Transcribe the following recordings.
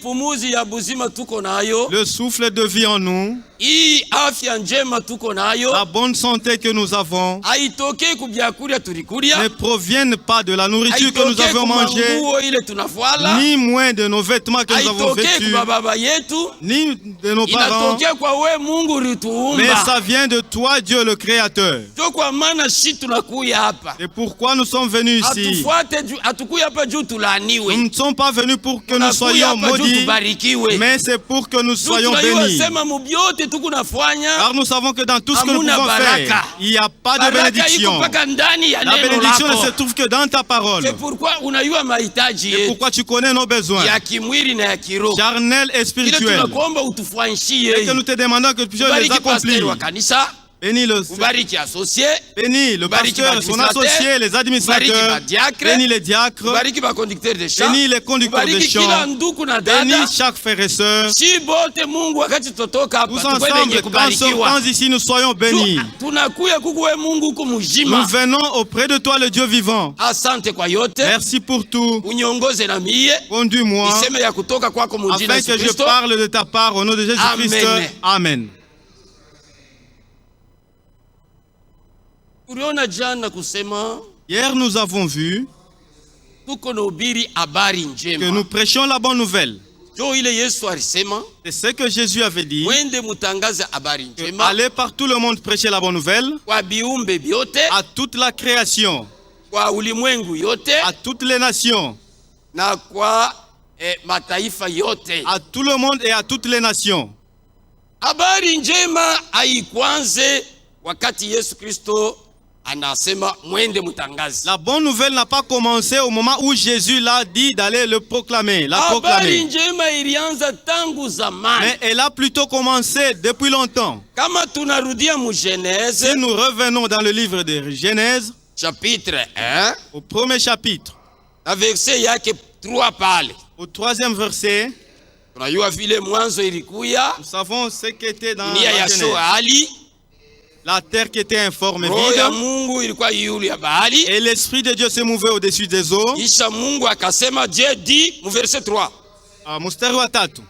pumuzi ya buzima tuko nayo, le souffle de vie en nous, hii afya njema tuko nayo, la bonne santé que nous avons, haitokei kubyakulia tulikulia, ne proviennent pas de la nourriture que nous avons mangée, manguo ile tunavala, ni moins de nos vêtements que nous avons haitokei vêtus, kwa baba yetu, ni de nos parents, inatokea kwa we Mungu ulituumba. mais ça vient de toi, Dieu le Créateur. Ndio kwa maana shi tunakuya hapa. Et pourquoi nous sommes venus ici? Hatufuate juu, hatukuya hapa juu tulaaniwe. Nous ne sommes pas venus pour que nous soyons maudits, mais c'est pour que nous soyons bénis. Car nous savons que dans tout ce que nous pouvons faire, il n'y a pas de bénédiction. La bénédiction ne se trouve que dans ta parole. C'est pourquoi Et pourquoi tu connais nos besoins charnels et spirituels. Et que nous te demandons que tu puisses les accomplir. Bénis le pasteur, son associé, les administrateurs, bénis les diacres, bénis les conducteurs de chant, bénis chaque frère et sœur. Tous ensemble, quand sortons ici, nous soyons bénis. Nous venons auprès de toi, le Dieu vivant. Merci pour tout. Conduis-moi afin que je parle de ta part au nom de Jésus-Christ. Amen. Hier, nous avons vu que nous prêchions la bonne nouvelle. C'est ce que Jésus avait dit. Allez par tout le monde prêcher la bonne nouvelle à toute la création, à toutes les nations, à tout le monde et à toutes les nations. La bonne nouvelle n'a pas commencé au moment où Jésus l'a dit d'aller le proclamer, la proclamer. Mais elle a plutôt commencé depuis longtemps. Si nous revenons dans le livre de Genèse, chapitre 1, au premier chapitre, au troisième verset, nous savons ce qui était dans la Genèse. La terre qui était informe et vide, et l'Esprit de Dieu se mouvait au-dessus des eaux. Verset 3. Mstari wa tatu.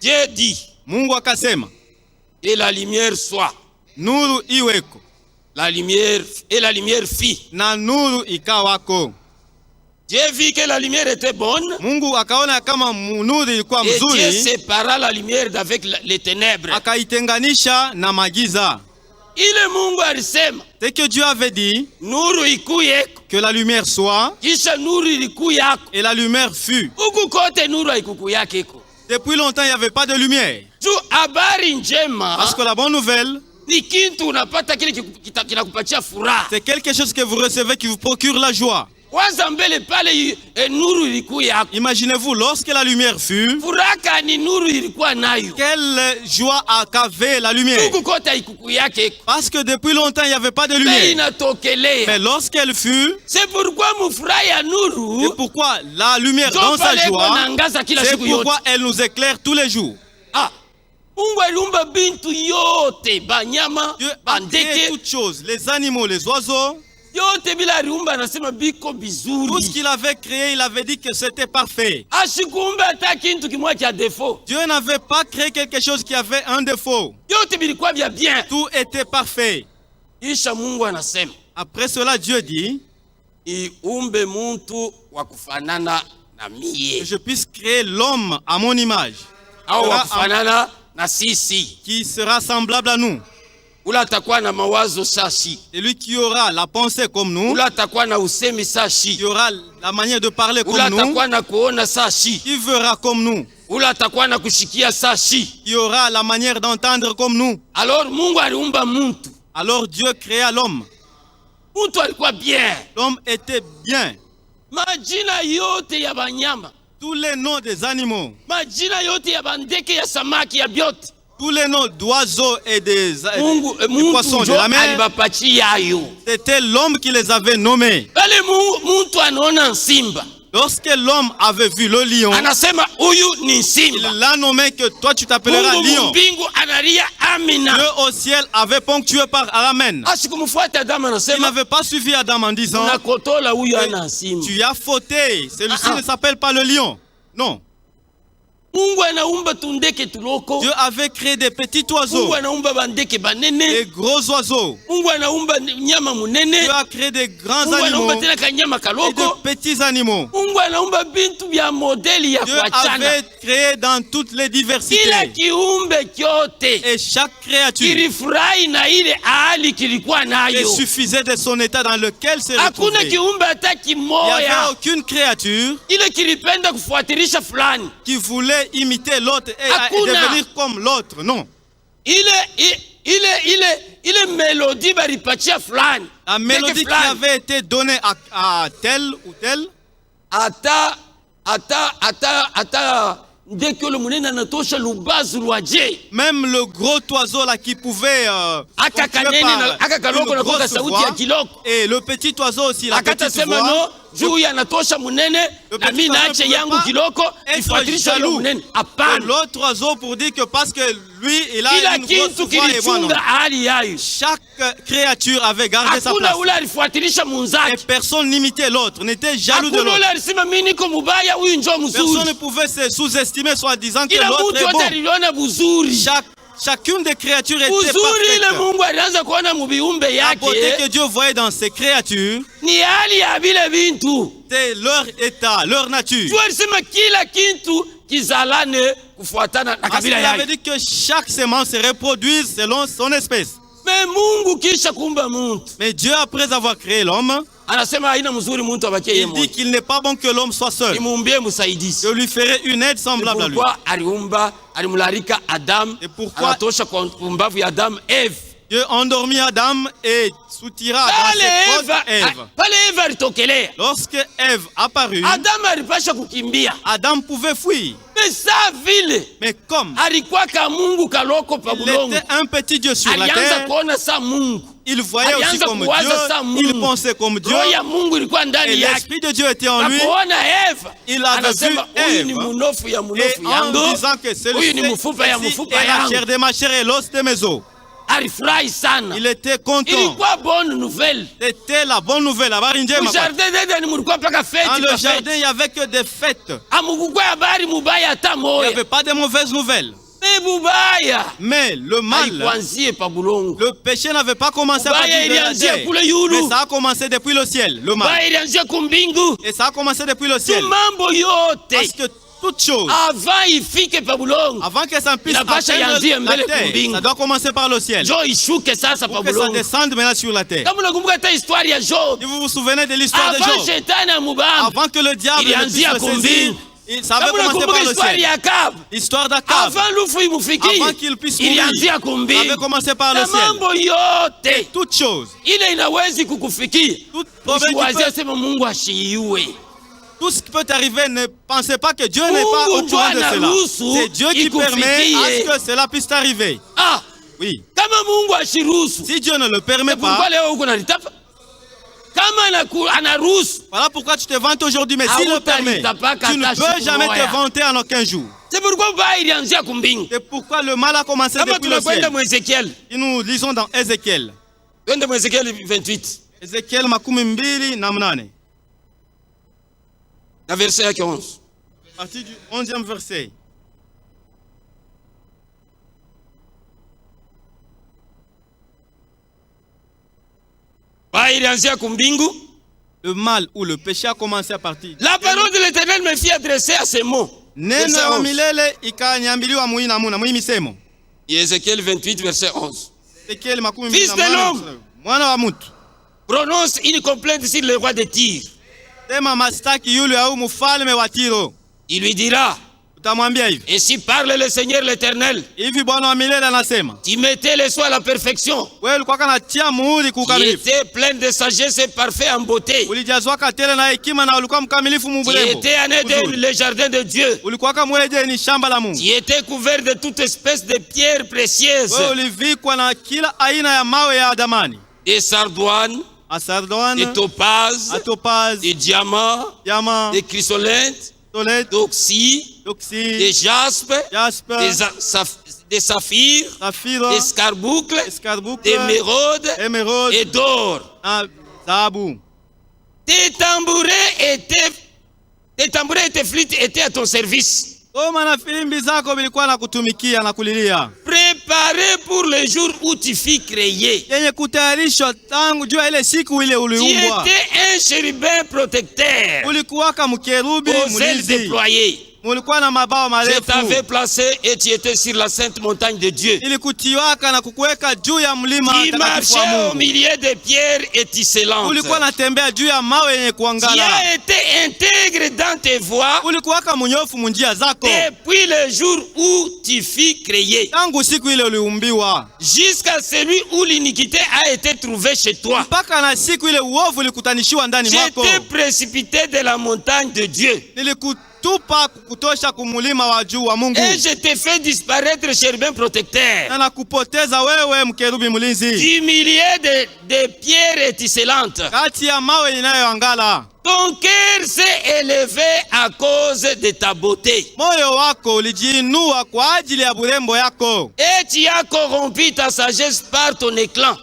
Dieu dit, Mungu akasema, et la lumière soit. Nuru iweko. La lumière fit. Na nuru ikawako. Dieu vit que la lumière était bonne. Mungu akaona kama nuru ilikuwa mzuri. Et Dieu sépara la lumière d'avec les ténèbres. Akaitenganisha na magiza. Ile Mungu alisema, c'est que Dieu avait dit nuru ikuye, que la lumière soit, kisha nuru ilikuya, et la lumière fut. Huku kote nuru haikukuyake iko. Depuis longtemps il n'y avait pas de lumière. Juu habari njema, parce que la bonne nouvelle, ni kitu unapata kile kinakupatia furaha. C'est quelque chose que vous recevez qui vous procure la joie. Imaginez-vous, lorsque la lumière fut, quelle joie qu'avait la lumière. Parce que depuis longtemps, il n'y avait pas de lumière. Mais lorsqu'elle fut, c'est pourquoi la lumière dans sa joie, c'est pourquoi elle nous éclaire tous les jours. Dieu a créé toutes choses, les animaux, les oiseaux. Tout ce qu'il avait créé, il avait dit que c'était parfait. Dieu n'avait pas créé quelque chose qui avait un défaut. Tout était parfait. Après cela, Dieu dit que je puisse créer l'homme à mon image, qui sera semblable à nous. Celui qui aura la pensée comme nous, qui aura la manière de parler comme nous, qui verra comme nous, qui aura la manière d'entendre comme nous. Alors Dieu créa l'homme. L'homme était bien. Tous les noms des animaux, tous les noms d'oiseaux et des poissons de la mer, c'était l'homme qui les avait nommés. Lorsque l'homme avait vu le lion, il l'a nommé que toi tu t'appelleras lion. Dieu au ciel avait ponctué par Amen. Il n'avait pas suivi Adam en disant tu as fauté, celui-ci ne s'appelle pas le lion. Non. Dieu avait créé des petits oiseaux, des gros oiseaux. Dieu a créé des grands animaux et de petits animaux. Dieu avait créé dans toutes les diversités. Et chaque créature suffisait de son état dans lequel se retrouvait. Il n'y avait aucune créature qui voulait imiter l'autre et devenir comme l'autre. Non. La mélodie qui avait été donnée à tel ou tel. Même le gros oiseau là qui pouvait une grosse voix, et le petit oiseau aussi la petite voix. L'autre oiseau pour dire que parce que lui il a une grosse voix et moi non. Chaque créature avait gardé sa place et personne n'imitait l'autre, n'était jaloux de l'autre. Personne ne pouvait se sous-estimer soit disant que l'autre est bon. Chacune des créatures était parfaite. La beauté que Dieu voyait dans ces créatures, c'est leur état, leur nature. Parce qu'il avait dit que chaque semence se reproduise selon son espèce. Mais Dieu, après avoir créé l'homme, il dit qu'il n'est pas bon que l'homme soit seul. Je lui ferai une aide semblable à lui. Et pourquoi Dieu endormit Adam et soutira dans ses côtes Ève. Lorsque Ève apparut, Adam pouvait fuir. Mais comme il était un petit Dieu sur la terre, il voyait aussi comme Dieu, il pensait comme Dieu, et l'Esprit de Dieu était en lui. Il avait vu Ève, et en disant que celui-ci est la chair de ma chair et l'os de mes os. Il était content. C'était la bonne nouvelle. Dans le jardin, il n'y avait que des fêtes. Il n'y avait pas de mauvaises nouvelles. Mais le mal, le péché n'avait pas commencé à partir de la terre, mais ça a commencé depuis le ciel, le mal. Et ça a commencé depuis le ciel. Parce que toute chose, avant que ça puisse atteindre la terre, ça doit commencer par le ciel. Pour que ça descende maintenant sur la terre. Si vous vous souvenez de l'histoire de Job, avant que le diable ne puisse le saisir, ça avait commencé par le ciel. L'histoire d'Akab, avant qu'il puisse mourir, ça avait commencé par le ciel. Toute chose, toute tout ce qui peut arriver, ne pensez pas que Dieu n'est pas au courant de cela. C'est Dieu qui permet à ce que cela puisse arriver. Oui. Si Dieu ne le permet pas, voilà pourquoi tu te vantes aujourd'hui, mais s'il le permet, tu ne peux jamais te vanter en aucun jour. C'est pourquoi le mal a commencé depuis le ciel. Et nous lisons dans Ézéchiel. Ézéchiel 28. Ézéchiel makumi mbili na mnane. Verset 11. À partir du 11e verset. Le mal ou le péché a commencé à partir. La parole de l'Éternel me fit adresser à ces mots. Ézéchiel 28, verset 11. Fils de l'homme, prononce une complainte sur le roi de Tyr. Il lui dira, ainsi parle le Seigneur l'Éternel. Tu mettais les soins à la perfection. Tu étais plein de sagesse et parfait en beauté. Tu étais en Éden, le jardin de Dieu. Tu étais couvert de toute espèce de pierres précieuses, des sardoines, des topazes, des diamants, des chrysolètes, d'oxy, des jaspes, des saphirs, des scarboucles, des émeraudes et d'or. Tes tambourins et tes flûtes étaient à ton service. Préparé pour le jour où tu fus créé. Tu étais un chérubin protecteur aux ailes déployées. Je t'avais placé et tu étais sur la sainte montagne de Dieu. Tu marchais au milieu des pierres étincelantes. Tu as été intègre dans tes voies depuis le jour où tu fus créé, jusqu'à celui où l'iniquité a été trouvée chez toi. J'étais précipité de la montagne de Dieu. Et je t'ai fait disparaître, chérubin protecteur, du milieu des pierres étincelantes. Ton cœur s'est élevé à cause de ta beauté. Et tu as corrompu ta sagesse par ton éclat.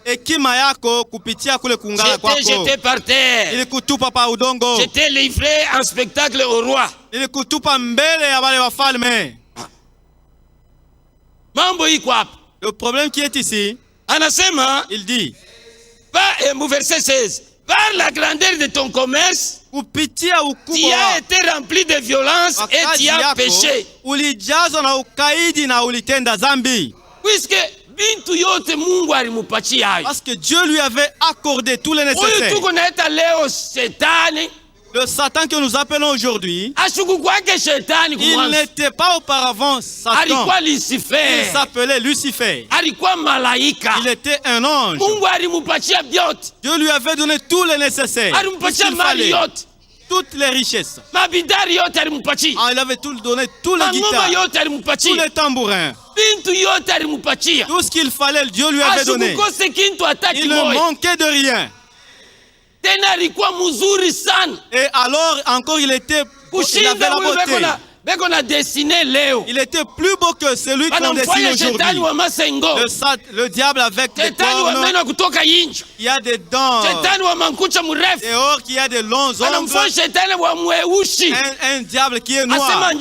J'étais jeté par terre. J'étais livré en spectacle au roi. Le problème qui est ici, anasema, il dit, verset 16, par la grandeur de ton commerce, tu as été rempli de violence et tu as péché. Puisque parce que Dieu lui avait accordé tous les nécessaires. Le Satan que nous appelons aujourd'hui, il n'était pas auparavant Satan. Il s'appelait Lucifer. Il était un ange. Dieu lui avait donné tous les nécessaires. Toutes les richesses. Il avait tout donné, tous les guitares, tous les tambourins. Tout ce qu'il fallait, Dieu lui avait donné. Il ne manquait de rien. Et alors encore il avait la beauté. Il était plus beau que celui qu'on dessine aujourd'hui. Le diable avec des cornes, il y a des dents, dehors qui a des longs ongles, un diable qui est noir, en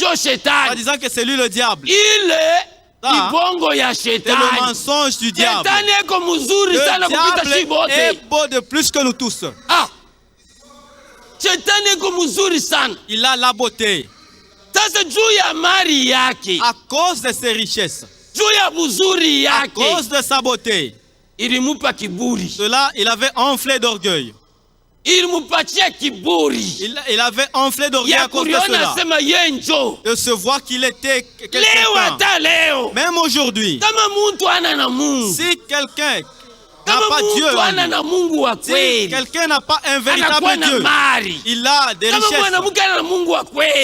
disant que c'est lui le diable. C'est le mensonge du diable. Le diable est beau de plus que nous tous. Il a la beauté. À cause de ses richesses, à cause de sa beauté, cela, il avait enflé d'orgueil. Il avait enflé d'orgueil à cause de cela. De se voir qu'il était quelqu'un. Même aujourd'hui, si quelqu'un n'a pas Dieu, si quelqu'un n'a pas un véritable Dieu, il a des richesses.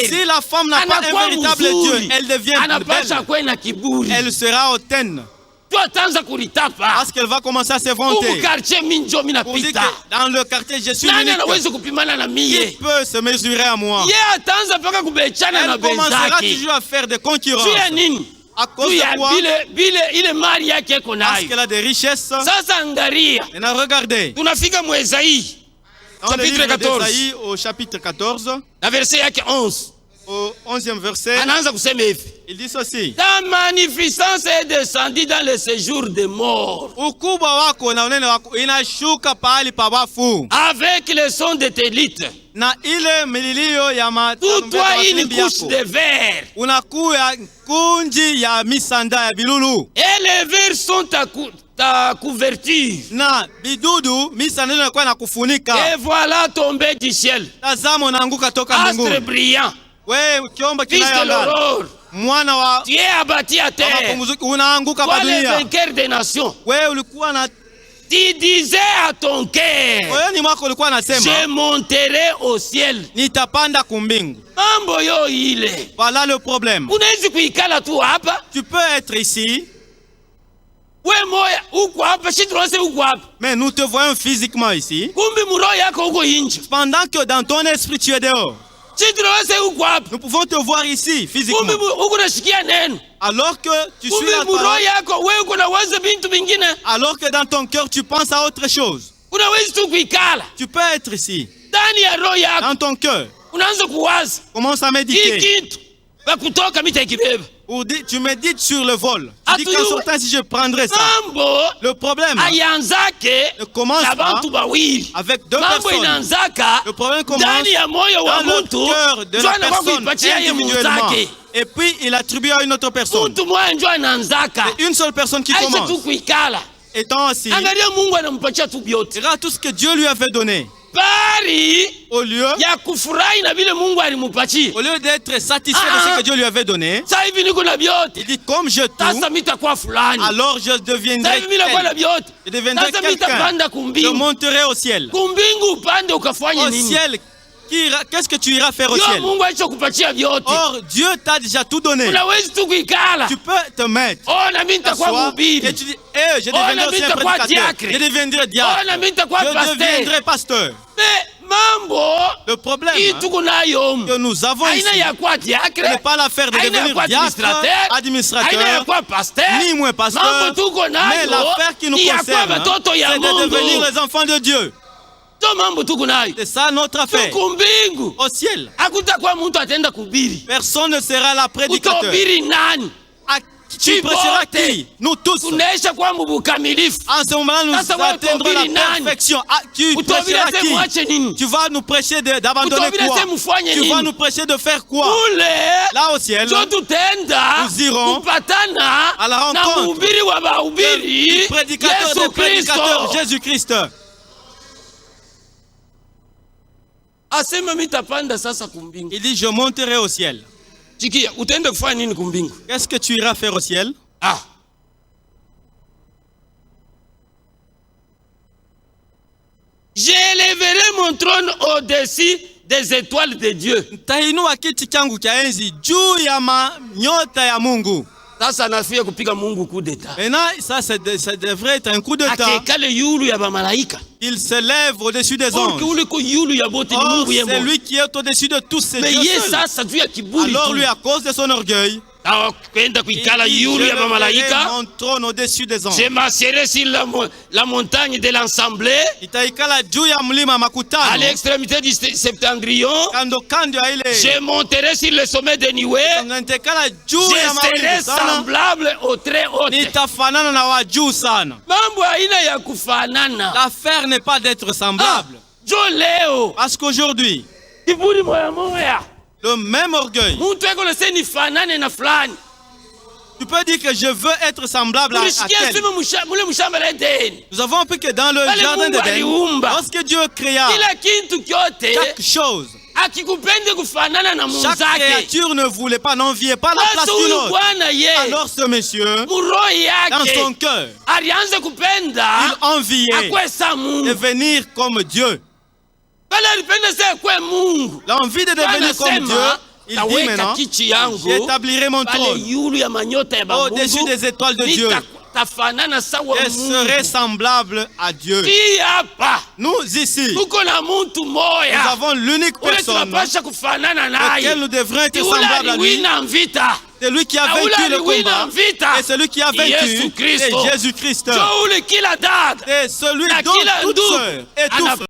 Si la femme n'a pas un véritable Dieu, elle devient belle. Elle sera hautaine. Parce qu'elle va commencer à se vanter. Pour dire que dans le quartier, je suis l'unique. Qui peut se mesurer à moi? Elle commencera toujours à faire des concurrences. À cause de quoi? Parce qu'elle a des richesses. Et n'a regardé. Dans le livre d'Ésaïe au chapitre 14, verset 11. Au 11e verset, il dit ceci. Ta magnificence est descendue dans le séjour des morts. Avec le son de tes litres. Tout toi une couche de verre. Et les verres sont ta couverture. Et voilà tombé du ciel. Astre brillant. Fils de l'aurore, tu es abattu à terre. Toi le vainqueur des nations. Tu disais à ton cœur, je monterai au ciel. Voilà le problème. Tu peux être ici, mais nous te voyons physiquement ici, pendant que dans ton esprit tu es dehors. Nous pouvons te voir ici, physiquement. Alors que tu suis la parole, alors que dans ton cœur tu penses à autre chose. Tu peux être ici, dans ton cœur. Commence à méditer. Tu médites sur le vol. Tu dis qu'en sortant, si je prendrais ça. Le problème commence avec deux personnes. Le problème commence dans le cœur de la personne individuellement. Et puis il attribue à une autre personne. C'est une seule personne qui commence. Étant assis, il dira tout ce que Dieu lui avait donné. Au lieu d'être satisfait de ce que Dieu lui avait donné, il dit comme je tout, alors je deviendrai quelqu'un. Je monterai au ciel. Au ciel, qu'est-ce que tu iras faire au ciel? Or, Dieu t'a déjà tout donné. Tu peux te mettre, t'asseoir, et tu dis, je deviendrai aussi un prédicateur, je deviendrai diacre, je deviendrai pasteur. Le problème que nous avons ici, ce n'est pas l'affaire de devenir diacre, administrateur, ni moins pasteur, mais l'affaire qui nous concerne, c'est de devenir les enfants de Dieu. C'est ça notre affaire. Au ciel, personne ne sera là prédicateur. Tu prêcheras qui? Nous tous. En ce moment, nous atteindrons la perfection. Tu prêcheras qui? Tu vas nous prêcher d'abandonner quoi? Tu vas nous prêcher de faire quoi? Là au ciel, nous irons à la rencontre du prédicateur des prédicateurs, Jésus-Christ. Il dit, je monterai au ciel. Qu'est-ce que tu iras faire au ciel? J'élèverai mon trône au-dessus des étoiles de Dieu. Sasa nafia kupiga Mungu coup d'état. Maintenant, ça devrait être un coup d'état. Il se lève au-dessus des anges. Or, c'est lui qui est au-dessus de tous ces dieux seuls. Alors lui, à cause de son orgueil, il dit, je mon trône au-dessus des anges. Je m'asserai sur la montagne de l'Assemblée, à l'extrémité du septentrion. Je monterai sur le sommet de Niwe. Je serai semblable au très haut. L'affaire n'est pas d'être semblable. Parce qu'aujourd'hui, le même orgueil. Tu peux dire que je veux être semblable à tel. Nous avons appris que dans le jardin d'Éden, lorsque Dieu créa chaque chose, chaque créature ne voulait pas, n'enviait pas la place d'une autre. Alors ce monsieur, dans son cœur, il enviait devenir comme Dieu. L'envie de devenir comme Dieu, il dit maintenant, j'établirai mon trône au-dessus des étoiles de Dieu. Je serai semblable à Dieu. Nous ici, nous avons l'unique personne auquel nous devrions être semblables à lui. C'est lui qui a vaincu le combat. Et celui qui a vaincu, c'est Jésus-Christ. C'est celui dont toute sœur et tout frère